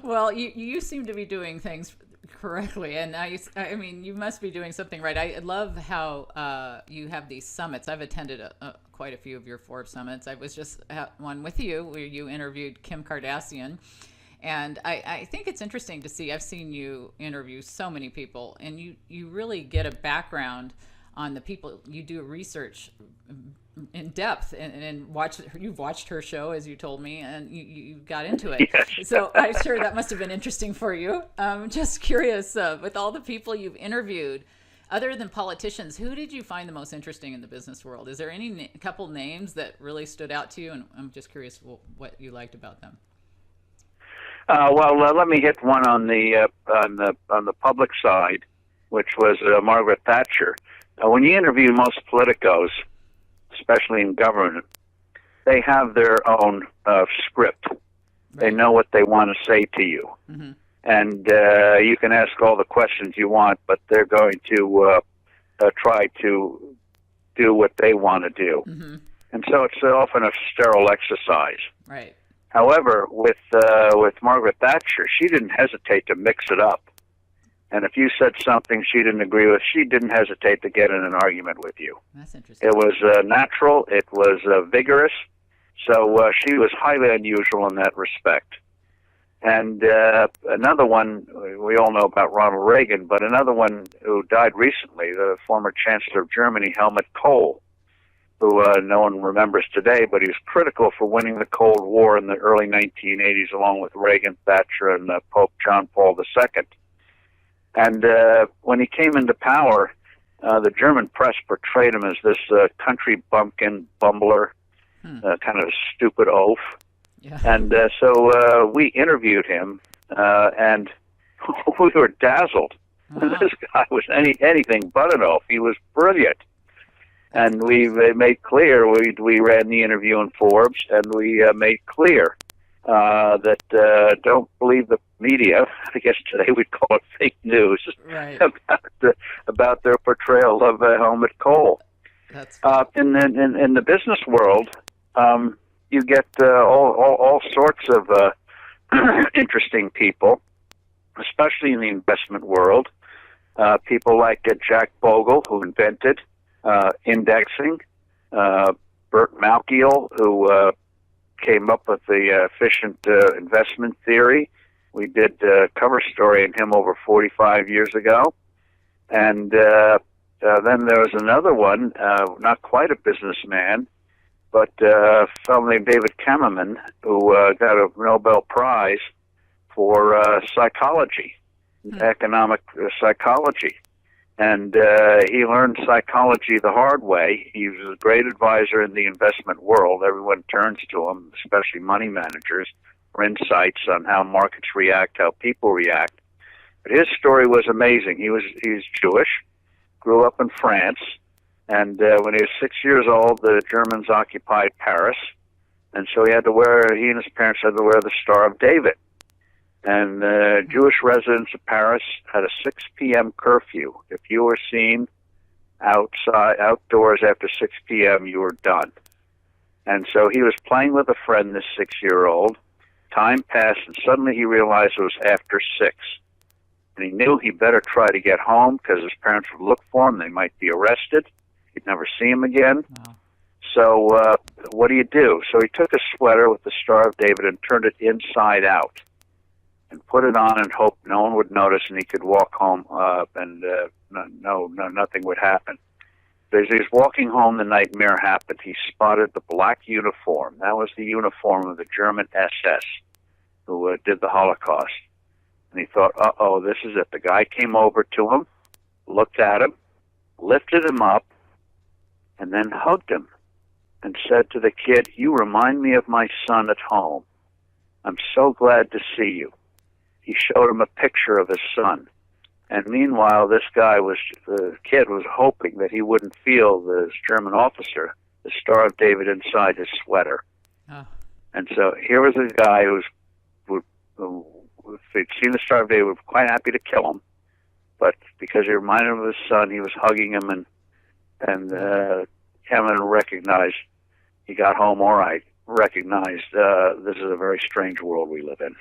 Well, you seem to be doing things correctly, and I mean, you must be doing something right. I love how you have these summits. I've attended quite a few of your Forbes summits. I was just at one with you where you interviewed Kim Kardashian, and I think it's interesting to see. I've seen you interview so many people, and you really get a background on the people. You do research in depth and you've watched her show, as you told me, and you got into it. Yes. So I'm sure that must have been interesting for you. Just curious, with all the people you've interviewed, other than politicians, who did you find the most interesting in the business world? Is there any couple names that really stood out to you? And I'm just curious what you liked about them. Let me hit one on the public side, which was Margaret Thatcher. When you interview most politicos, especially in government, they have their own script. Right. They know what they want to say to you. Mm-hmm. And you can ask all the questions you want, but they're going to try to do what they want to do. Mm-hmm. And so it's often a sterile exercise. Right. However, with Margaret Thatcher, she didn't hesitate to mix it up. And if you said something she didn't agree with, she didn't hesitate to get in an argument with you. That's interesting. It was natural. It was vigorous. So she was highly unusual in that respect. And another one, we all know about Ronald Reagan, but another one who died recently, the former Chancellor of Germany, Helmut Kohl, who no one remembers today, but he was critical for winning the Cold War in the early 1980s, along with Reagan, Thatcher, and Pope John Paul II. And when he came into power, the German press portrayed him as this country bumpkin, bumbler, kind of a stupid oaf. Yeah. And so we interviewed him, and we were dazzled. Wow. This guy was anything but an oaf. He was brilliant. And we made clear, we ran the interview in Forbes, and we made clear that don't believe the media. I guess today we'd call it fake news. Right. about their portrayal of Helmut Kohl. That's in the business world, you get all sorts of interesting people, especially in the investment world. People like Jack Bogle, who invented indexing, Bert Malkiel, who came up with the efficient investment theory. We did a cover story on him over 45 years ago. And then there was another one, not quite a businessman, but a fellow named David Kemmerman, who got a Nobel Prize for psychology, economic psychology. And he learned psychology the hard way. He was a great advisor in the investment world. Everyone turns to him, especially money managers, for insights on how markets react, how people react. But his story was amazing. He's Jewish, grew up in France, and when he was 6 years old, the Germans occupied Paris, and so he and his parents had to wear the Star of David. And Jewish residents of Paris had a 6 p.m. curfew. If you were seen outdoors after 6 p.m., you were done. And so he was playing with a friend, this 6-year-old. Time passed, and suddenly he realized it was after 6. And he knew he better try to get home because his parents would look for him. They might be arrested. He'd never see him again. Wow. So what do you do? So he took a sweater with the Star of David and turned it inside out and put it on and hoped no one would notice and he could walk home and nothing would happen. But as he was walking home, the nightmare happened. He spotted the black uniform. That was the uniform of the German SS who did the Holocaust. And he thought, uh-oh, this is it. The guy came over to him, looked at him, lifted him up, and then hugged him and said to the kid, "You remind me of my son at home. I'm so glad to see you." He showed him a picture of his son. And meanwhile, the kid was hoping that he wouldn't feel this German officer, the Star of David, inside his sweater. Oh. And so here was a guy who if he'd seen the Star of David, was quite happy to kill him. But because he reminded him of his son, he was hugging him, and Kevin recognized, he got home all right, recognized this is a very strange world we live in.